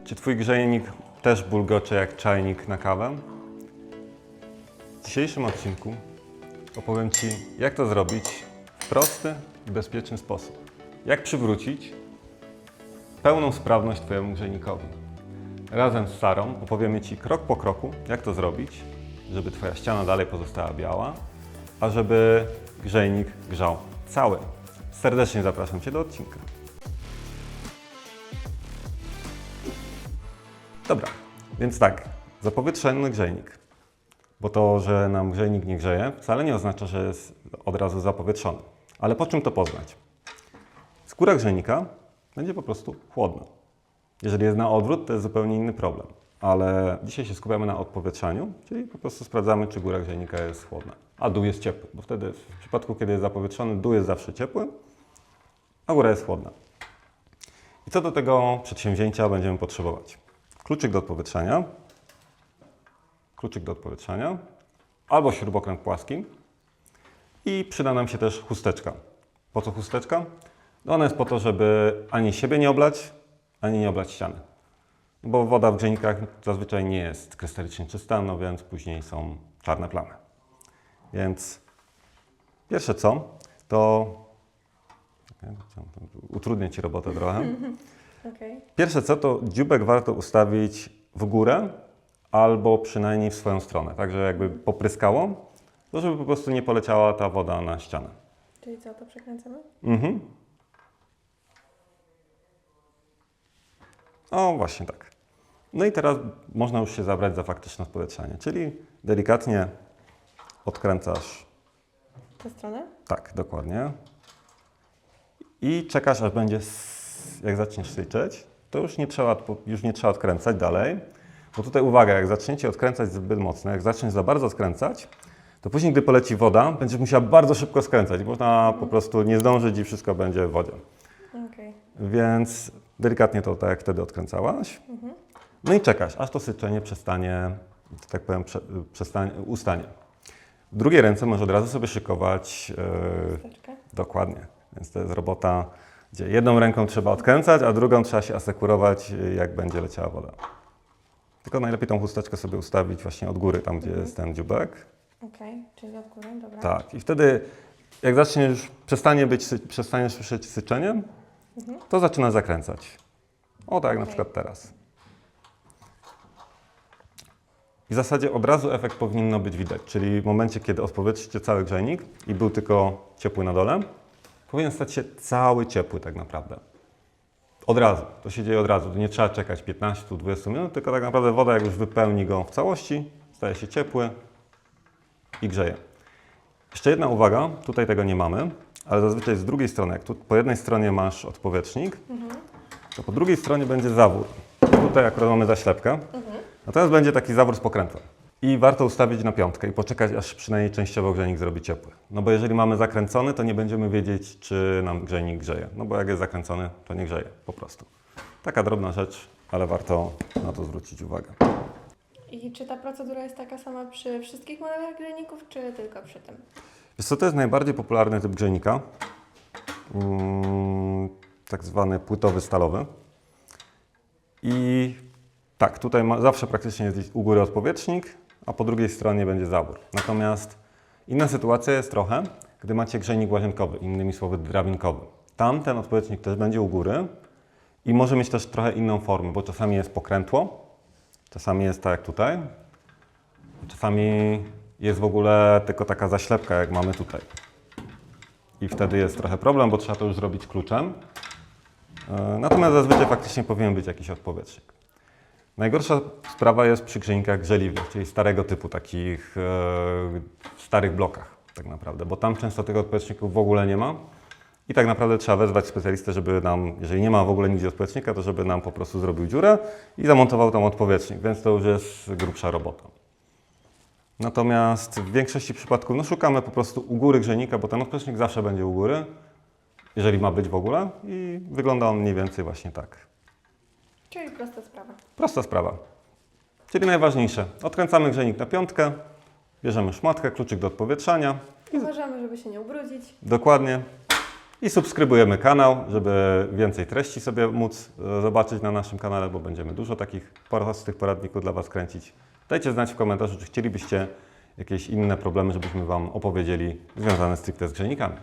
Czy Twój grzejnik też bulgocze jak czajnik na kawę? W dzisiejszym odcinku opowiem Ci, jak to zrobić w prosty i bezpieczny sposób. Jak przywrócić pełną sprawność Twojemu grzejnikowi. Razem z Sarą opowiemy Ci krok po kroku, jak to zrobić, żeby Twoja ściana dalej pozostała biała, a żeby grzejnik grzał cały. Serdecznie zapraszam Cię do odcinka. Dobra, więc tak, zapowietrzony grzejnik. Bo to, że nam grzejnik nie grzeje, wcale nie oznacza, że jest od razu zapowietrzony. Ale po czym to poznać? Skóra grzejnika będzie po prostu chłodna. Jeżeli jest na odwrót, to jest zupełnie inny problem. Ale dzisiaj się skupiamy na odpowietrzaniu, czyli po prostu sprawdzamy, czy góra grzejnika jest chłodna. A dół jest ciepły, bo wtedy w przypadku, kiedy jest zapowietrzony, dół jest zawsze ciepły, a góra jest chłodna. I co do tego przedsięwzięcia będziemy potrzebować? Kluczyk do odpowietrzania, albo śrubokręt płaski i przyda nam się też chusteczka. Po co chusteczka? No ona jest po to, żeby ani siebie nie oblać, ani nie oblać ściany. Bo woda w grzejnikach zazwyczaj nie jest krystalicznie czysta, no więc później są czarne plamy. Więc pierwsze co, to utrudnię Ci robotę trochę. Okay. Pierwsze co, to dzióbek warto ustawić w górę albo przynajmniej w swoją stronę, tak, że jakby popryskało, to żeby po prostu nie poleciała ta woda na ścianę. Czyli co, to przekręcamy? Mhm. O, właśnie tak. No i teraz można już się zabrać za faktyczne odpowietrzanie, czyli delikatnie odkręcasz, Tę stronę? tak, dokładnie, i czekasz, aż będzie, jak zaczniesz syczeć, to już nie trzeba odkręcać dalej, bo tutaj uwaga, jak zaczniecie odkręcać zbyt mocno, jak zaczniesz za bardzo skręcać, to później, gdy poleci woda, będziesz musiała bardzo szybko skręcać. Można po prostu nie zdążyć i wszystko będzie w wodzie. Okay. Więc delikatnie to tak jak wtedy odkręcałaś. No i czekasz, aż to syczenie przestanie, że tak powiem, ustanie. W drugiej ręce możesz od razu sobie szykować. Chusteczkę? Dokładnie. Więc to jest robota, gdzie jedną ręką trzeba odkręcać, a drugą trzeba się asekurować, jak będzie leciała woda. Tylko najlepiej tą chusteczkę sobie ustawić właśnie od góry, tam gdzie jest ten dzióbek. Okej, czyli od góry, dobra. Tak. I wtedy, jak przestaniesz słyszeć syczenie, to zaczyna zakręcać. O tak, jak na przykład teraz. I w zasadzie od razu efekt powinno być widać, czyli w momencie, kiedy odpowietrzycie cały grzejnik i był tylko ciepły na dole, powinien stać się cały ciepły tak naprawdę. Od razu. To się dzieje od razu. To nie trzeba czekać 15-20 minut, tylko tak naprawdę woda, jak już wypełni go w całości, staje się ciepły i grzeje. Jeszcze jedna uwaga, tutaj tego nie mamy, ale zazwyczaj z drugiej strony, jak tu po jednej stronie masz odpowietrznik, to po drugiej stronie będzie zawór. Tutaj akurat mamy zaślepkę, natomiast będzie taki zawór z pokrętłem. I warto ustawić na piątkę i poczekać, aż przynajmniej częściowo grzejnik zrobi ciepły. No bo jeżeli mamy zakręcony, to nie będziemy wiedzieć, czy nam grzejnik grzeje. No bo jak jest zakręcony, to nie grzeje po prostu. Taka drobna rzecz, ale warto na to zwrócić uwagę. I czy ta procedura jest taka sama przy wszystkich modelach grzejników, czy tylko przy tym? Wiesz co, to jest najbardziej popularny typ grzejnika, tak zwany płytowy stalowy. I tak, tutaj zawsze praktycznie jest u góry odpowietrznik, a po drugiej stronie będzie zawór. Natomiast inna sytuacja jest trochę, gdy macie grzejnik łazienkowy, innymi słowy drabinkowy. Tam ten odpowietrznik też będzie u góry i może mieć też trochę inną formę, bo czasami jest pokrętło, czasami jest tak jak tutaj, czasami jest w ogóle tylko taka zaślepka, jak mamy tutaj. I wtedy jest trochę problem, bo trzeba to już zrobić kluczem. Natomiast zazwyczaj faktycznie powinien być jakiś odpowietrznik. Najgorsza sprawa jest przy grzejnikach grzeliwych, czyli starego typu, takich starych blokach tak naprawdę, bo tam często tych odpowietrzników w ogóle nie ma i tak naprawdę trzeba wezwać specjalistę, żeby nam, jeżeli nie ma w ogóle nigdzie odpowietrznika, to żeby nam po prostu zrobił dziurę i zamontował tam odpowietrznik, więc to już jest grubsza robota. Natomiast w większości przypadków no, szukamy po prostu u góry grzejnika, bo ten odpowietrznik zawsze będzie u góry, jeżeli ma być w ogóle i wygląda on mniej więcej właśnie tak. Czyli prosta sprawa. Prosta sprawa. Czyli najważniejsze. Odkręcamy grzejnik na piątkę, bierzemy szmatkę, kluczyk do odpowietrzania. Uważamy, żeby się nie ubrudzić. Dokładnie. I subskrybujemy kanał, żeby więcej treści sobie móc zobaczyć na naszym kanale, bo będziemy dużo takich prostych poradników dla Was kręcić. Dajcie znać w komentarzu, czy chcielibyście jakieś inne problemy, żebyśmy Wam opowiedzieli związane stricte z grzejnikami.